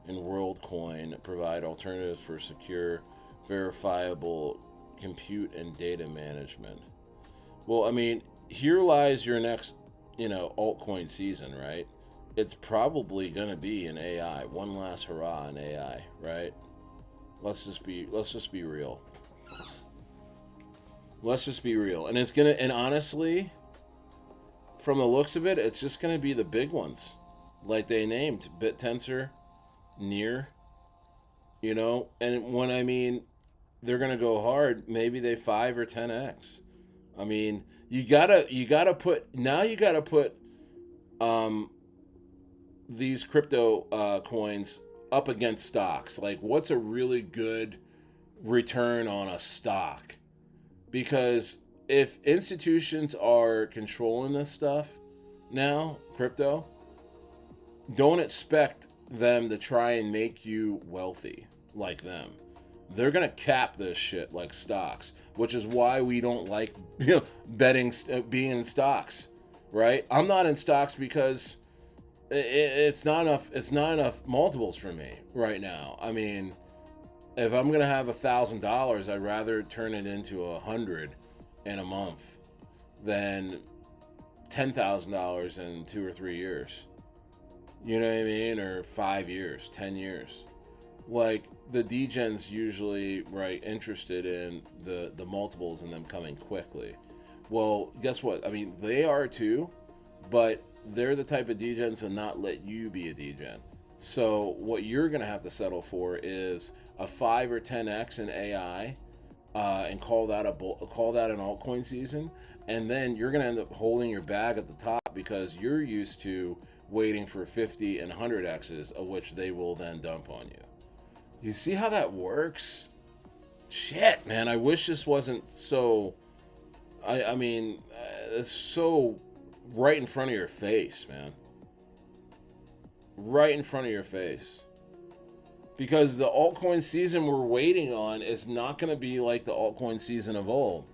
and WorldCoin provide alternatives for secure, verifiable compute and data management. Well, I mean, here lies your next, altcoin season, right? It's probably gonna be an AI. One last hurrah in AI, right? Let's just be real. Let's just be real. And honestly, from the looks of it, it's just gonna be the big ones, like they named Bittensor, Near, And when I mean they're gonna go hard, maybe they 5 or 10x. I mean, you gotta put um these crypto coins up against stocks. Like, what's a really good return on a stock? Because if institutions are controlling this stuff now, crypto, don't expect them to try and make you wealthy like them. They're gonna cap this shit like stocks, which is why we don't like betting, being in stocks, right? I'm not in stocks because it's not enough. It's not enough multiples for me right now. I mean, if I'm gonna have $1,000, I'd rather turn it into 100 in a month than $10,000 in 2 or 3 years. You know what I mean? Or 5 years, 10 years. Like, the degens usually, right, interested in the multiples and them coming quickly. Well, guess what? I mean, they are too, but they're the type of degens to not let you be a degen. So what you're gonna have to settle for is a 5 or 10x in AI, and call that an altcoin season, and then you're gonna end up holding your bag at the top because you're used to waiting for 50 and 100x's, of which they will then dump on you. You see how that works? Shit, man, I wish this wasn't so. I mean, it's so right in front of your face, man. Right in front of your face. Because the altcoin season we're waiting on is not going to be like the altcoin season of old,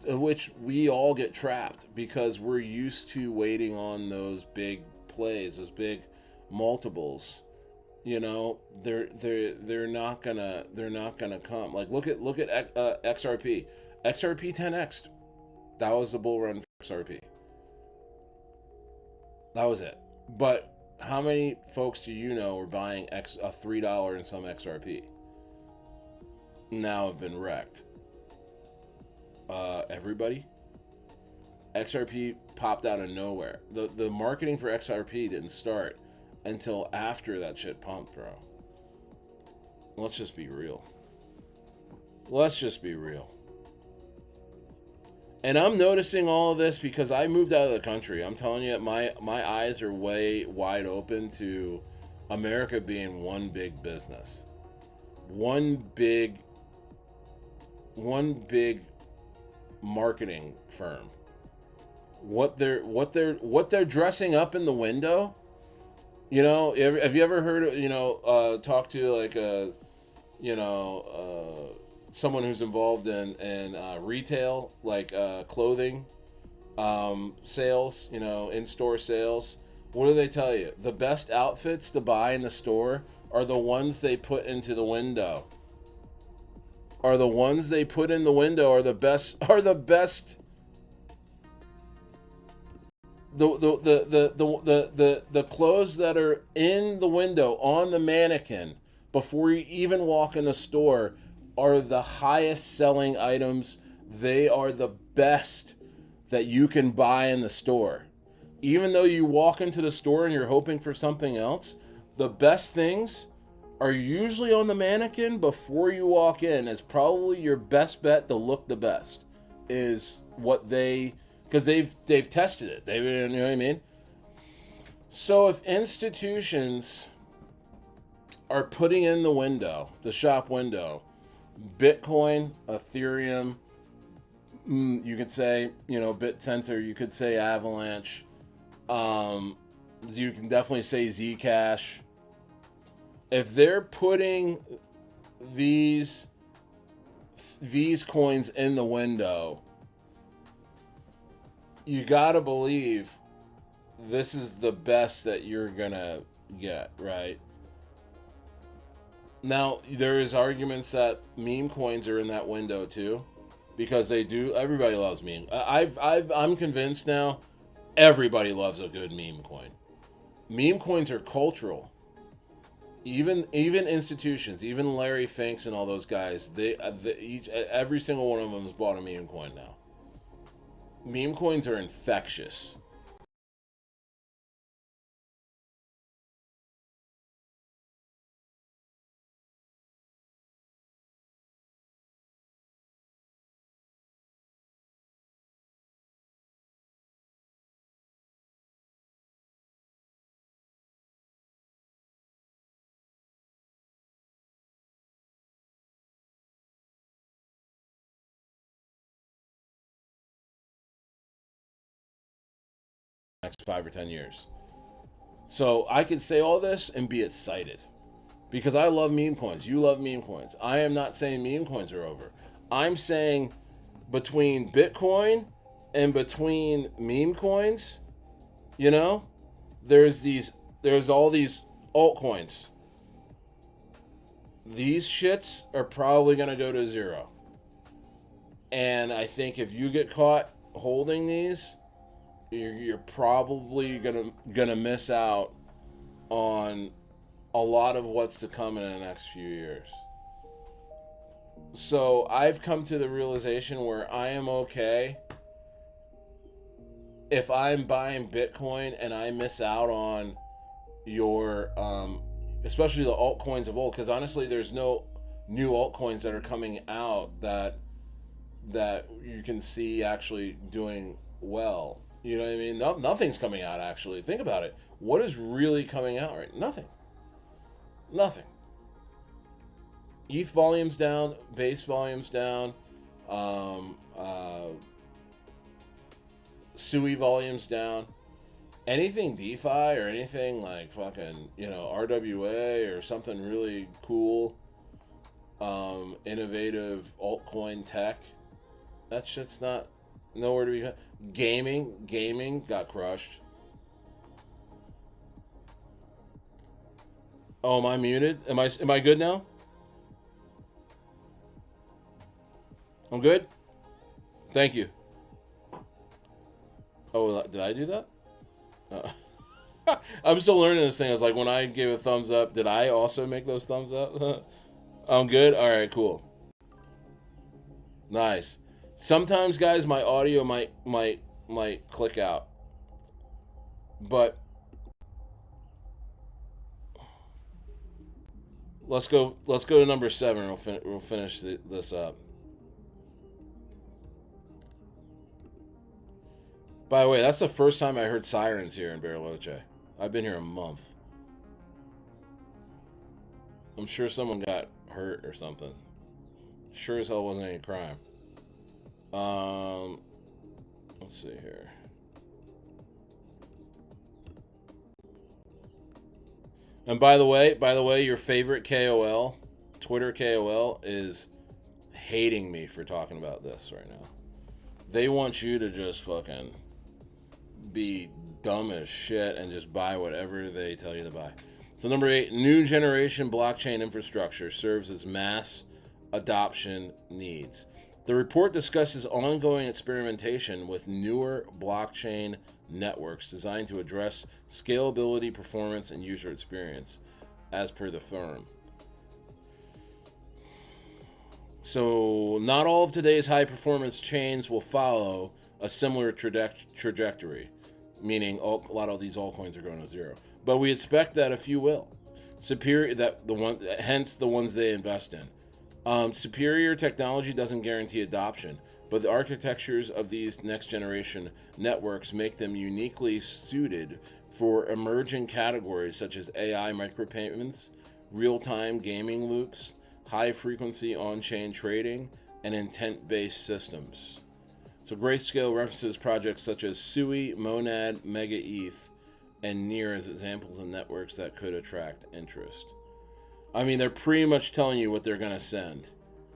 in which we all get trapped because we're used to waiting on those big plays, those big multiples. They're not gonna come. Like, look at XRP. XRP 10x. That was the bull run for XRP. That was it. But how many folks do you know are buying a $3 and some XRP? Now have been wrecked. Everybody. XRP popped out of nowhere. The marketing for XRP didn't start until after that shit pumped, bro. Let's just be real. Let's just be real. And I'm noticing all of this because I moved out of the country. I'm telling you, my eyes are way wide open to America being one big business. One big marketing firm. What they're dressing up in the window. Have you ever heard of, talk to like a, someone who's involved in retail, like clothing sales, in-store sales? What do they tell you? The best outfits to buy in the store are the ones they put into the window. Are the ones they put in the window are the best. The clothes that are in the window on the mannequin before you even walk in the store are the highest selling items. They are the best that you can buy in the store. Even though you walk into the store and you're hoping for something else, the best things are usually on the mannequin before you walk in. Is probably your best bet to look the best. Is what because they've tested it. You know what I mean? So if institutions are putting in the shop window, Bitcoin, Ethereum, you could say, Bittensor, you could say Avalanche, you can definitely say Zcash. If they're putting these coins in the window, you gotta believe this is the best that you're gonna get, right? Now there is arguments that meme coins are in that window too, because they do. Everybody loves meme. I'm convinced now. Everybody loves a good meme coin. Meme coins are cultural. Even institutions, even Larry Finks and all those guys, every single one of them has bought a meme coin now. Meme coins are infectious. Next 5 or 10 years. So I could say all this and be excited because I love meme coins. You love meme coins. I am not saying meme coins are over. I'm saying between Bitcoin and between meme coins, you know, there's all these altcoins. These shits are probably going to go to zero. And I think if you get caught holding these, you're probably gonna miss out on a lot of what's to come in the next few years. So I've come to the realization where I am okay if I'm buying Bitcoin and I miss out on your especially the altcoins of old, because honestly there's no new altcoins that are coming out that you can see actually doing well. You know what I mean? Nothing's coming out, actually. Think about it. What is really coming out right? Nothing. Nothing. ETH volume's down. Base volume's down. SUI volume's down. Anything DeFi or anything like fucking, RWA or something really cool, innovative altcoin tech, that shit's not nowhere to be. Gaming got crushed. Oh, am I muted? Am I good now? I'm good? Thank you. Oh, did I do that? I'm still learning this thing. I was like, when I gave a thumbs up, did I also make those thumbs up? I'm good? Alright, cool. Nice. Sometimes, guys, my audio might click out, but let's go to number 7. We'll finish this up. By the way, that's the first time I heard sirens here in Bariloche. I've been here a month. I'm sure someone got hurt or something. Sure as hell wasn't any crime. Let's see here. And by the way, your favorite KOL, Twitter KOL, is hating me for talking about this right now. They want you to just fucking be dumb as shit and just buy whatever they tell you to buy. So number 8, new generation blockchain infrastructure serves as mass adoption needs. The report discusses ongoing experimentation with newer blockchain networks designed to address scalability, performance, and user experience, as per the firm. So, not all of today's high-performance chains will follow a similar trajectory, meaning a lot of these altcoins are going to zero. But we expect that a few will. Hence the ones they invest in. Superior technology doesn't guarantee adoption, but the architectures of these next-generation networks make them uniquely suited for emerging categories such as AI micropayments, real-time gaming loops, high-frequency on-chain trading, and intent-based systems. So Grayscale references projects such as SUI, Monad, Mega ETH, and Near as examples of networks that could attract interest. I mean, they're pretty much telling you what they're going to send.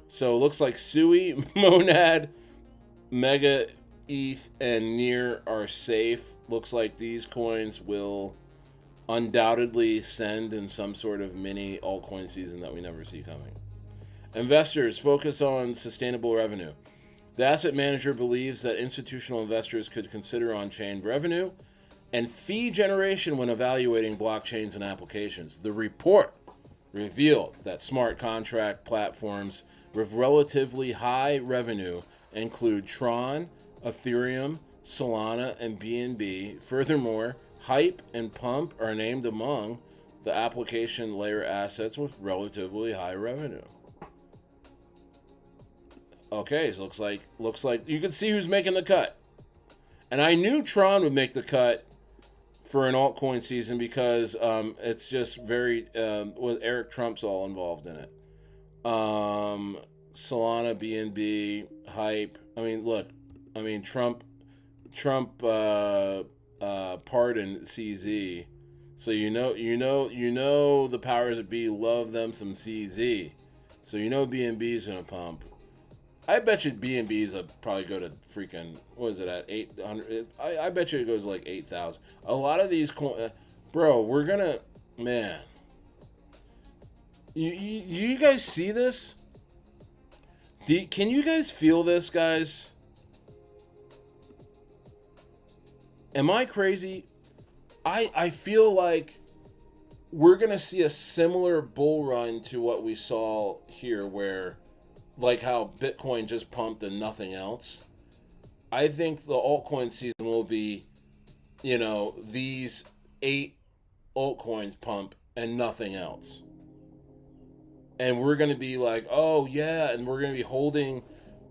So it looks like SUI, Monad, Mega ETH, and Near are safe. Looks like these coins will undoubtedly send in some sort of mini altcoin season that we never see coming. Investors focus on sustainable revenue. The asset manager believes that institutional investors could consider on-chain revenue and fee generation when evaluating blockchains and applications. The report revealed that smart contract platforms with relatively high revenue include Tron, Ethereum, Solana, and BNB. Furthermore, Hype and Pump are named among the application layer assets with relatively high revenue. Okay, so looks like you can see who's making the cut. And I knew Tron would make the cut for an altcoin season because it's just very with Eric Trump's all involved in it. Solana, BNB, Hype. I mean, look. I mean, Trump pardoned CZ, so you know the powers that be love them some CZ, so you know BNB is gonna pump. I bet you BNB's probably go to freaking, what is it at 800? I bet you it goes like 8,000. A lot of these bro, we're gonna, man. You guys see this? Can you guys feel this, guys? Am I crazy? I feel like we're gonna see a similar bull run to what we saw here, where like how Bitcoin just pumped and nothing else. I think the altcoin season will be, these 8 altcoins pump and nothing else. And we're going to be like, oh yeah, and we're going to be holding,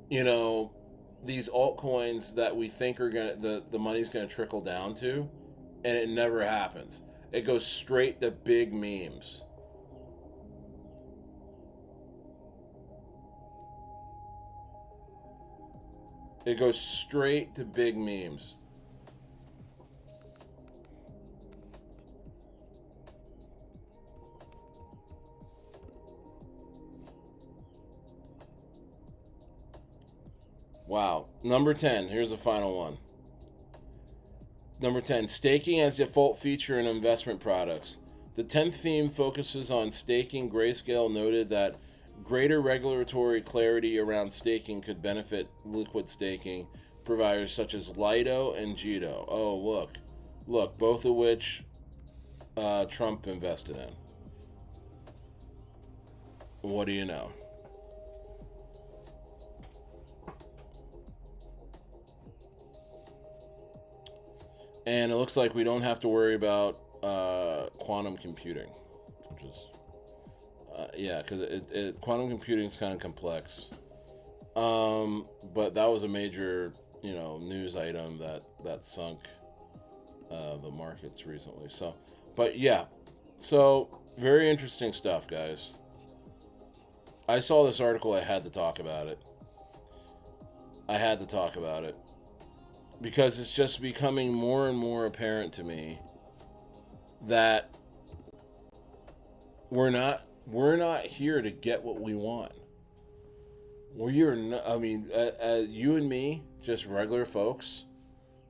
these altcoins that we think are going to, the money's going to trickle down to, and it never happens. It goes straight to big memes. It goes straight to big memes. Wow. Number 10. Here's the final one. Number 10. Staking as default feature in investment products. The 10th theme focuses on staking. Grayscale noted that greater regulatory clarity around staking could benefit liquid staking providers such as Lido and Jito. Oh, look, both of which Trump invested in. What do you know? And it looks like we don't have to worry about quantum computing, which is yeah, because quantum computing is kind of complex. But that was a major, news item that sunk the markets recently. So, but yeah, so very interesting stuff, guys. I saw this article. I had to talk about it. Because it's just becoming more and more apparent to me that we're not here to get what we want. We are not, I mean, you and me, just regular folks,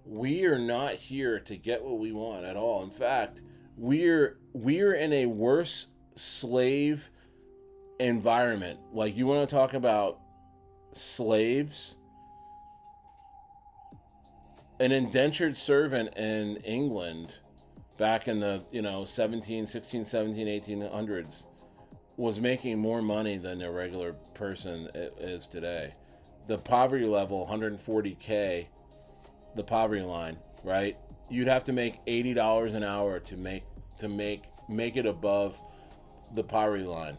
we are not here to get what we want at all. In fact, we're in a worse slave environment. Like, you want to talk about slaves? An indentured servant in England back in the 1800s was making more money than a regular person is today. The poverty level, 140K, the poverty line, right? You'd have to make $80 an hour to make it above the poverty line.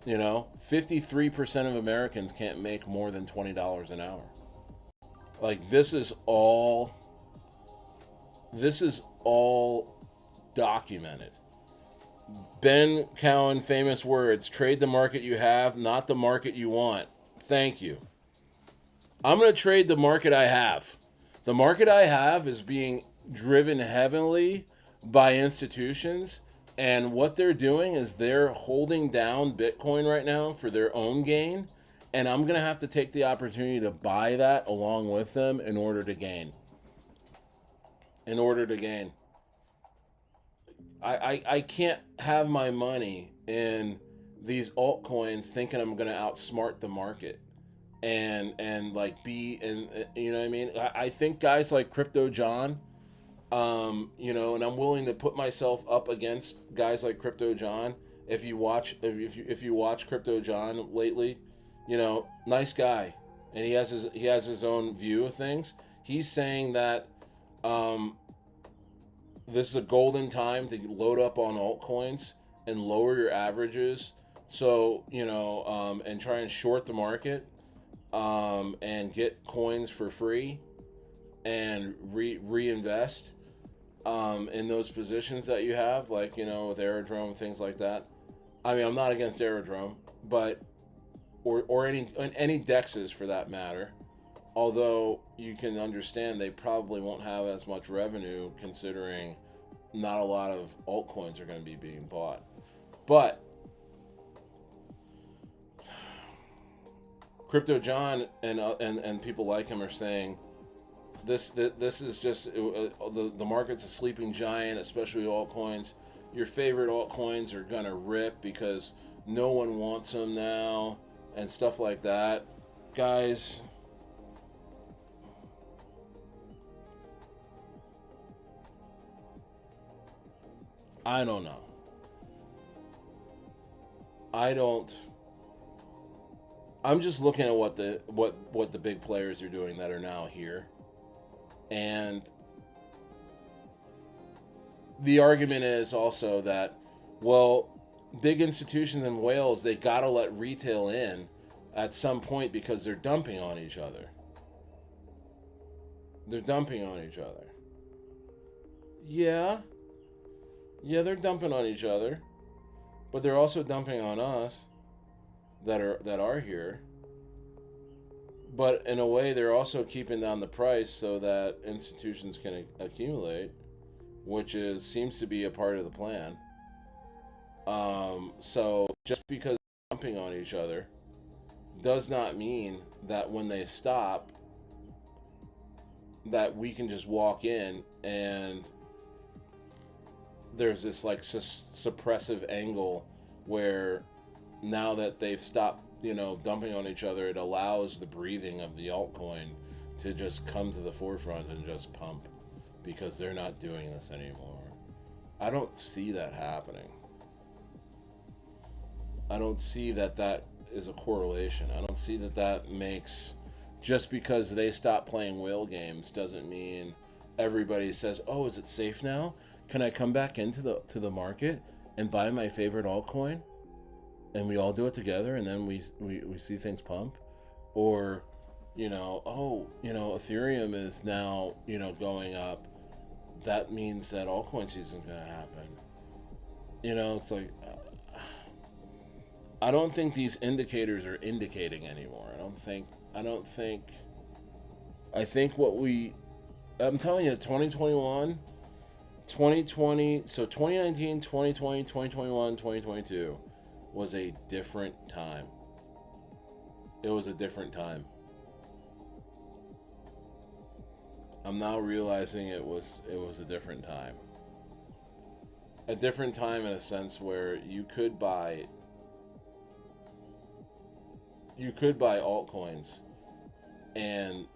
53% of Americans can't make more than $20 an hour. Like, this is all documented. Ben Cowan, famous words: trade the market you have, not the market you want. Thank you. I'm going to trade the market I have. The market I have is being driven heavily by institutions, and what they're doing is they're holding down Bitcoin right now for their own gain. And I'm going to have to take the opportunity to buy that along with them in order to gain. I can't have my money in these altcoins thinking I'm gonna outsmart the market and like be and you know what I mean. I think guys like Crypto John, you know, and I'm willing to put myself up against guys like Crypto John. If you watch Crypto John lately, you know, nice guy, and he has his own view of things. He's saying that um, this is a golden time to load up on altcoins and lower your averages. So you know, and try and short the market, and get coins for free and reinvest in those positions that you have, like you know, with Aerodrome, things like that. I mean, I'm not against Aerodrome, but or any dexes for that matter. Although you can understand they probably won't have as much revenue considering not a lot of altcoins are going to be being bought. But Crypto John and people like him are saying this is just the market's a sleeping giant, especially altcoins. Your favorite altcoins are gonna rip because no one wants them now and stuff like that. Guys, I don't know. I don't. I'm just looking at what the big players are doing that are now here, and the argument is also that, well, big institutions in Wales, they gotta let retail in at some point because they're dumping on each other. They're dumping on each other. Yeah, yeah, they're dumping on each other, but they're also dumping on us that are here. But in a way, they're also keeping down the price so that institutions can accumulate, which is seems to be a part of the plan. So just because they're dumping on each other does not mean that when they stop, that we can just walk in and there's this like suppressive angle where now that they've stopped, you know, dumping on each other, it allows the breathing of the altcoin to just come to the forefront and just pump because they're not doing this anymore. I don't see that happening. I don't see that is a correlation. I don't see that makes, just because they stop playing whale games doesn't mean everybody says, "Oh, is it safe now? Can I come back into the market and buy my favorite altcoin?" And we all do it together, and then we see things pump, or, you know, oh, you know, Ethereum is now, you know, going up. That means that altcoin season is gonna happen. You know, it's like I don't think these indicators are indicating anymore. I don't think. I think what we. I'm telling you, 2021, 2020. So 2019, 2020, 2021, 2022 was a different time. It was a different time. I'm now realizing it was a different time. A different time in a sense where you could buy altcoins, and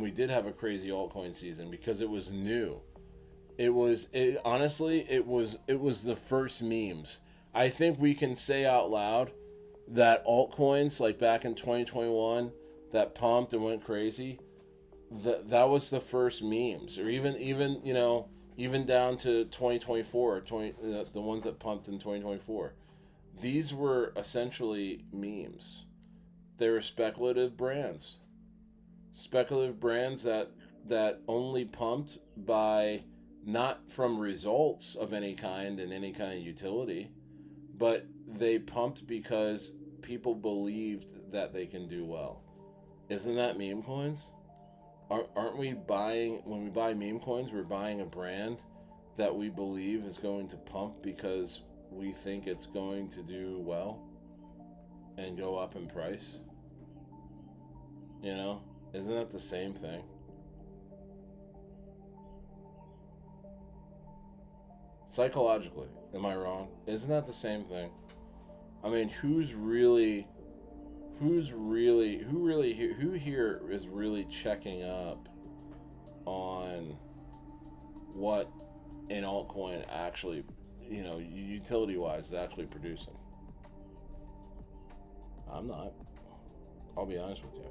we did have a crazy altcoin season because it was new. Honestly, it was the first memes. I think we can say out loud that altcoins like back in 2021 that pumped and went crazy, that was the first memes, or even you know, even down to 2024, the ones that pumped in 2024. These were essentially memes. They were speculative brands that only pumped by, not from results of any kind and any kind of utility, but they pumped because people believed that they can do well. Isn't that meme coins? Aren't we buying, when we buy meme coins, we're buying a brand that we believe is going to pump because we think it's going to do well and go up in price? You know, isn't that the same thing? Psychologically, am I wrong? Isn't that the same thing? I mean, who here is really checking up on what an altcoin actually, utility wise, is actually producing? I'm not. I'll be honest with you.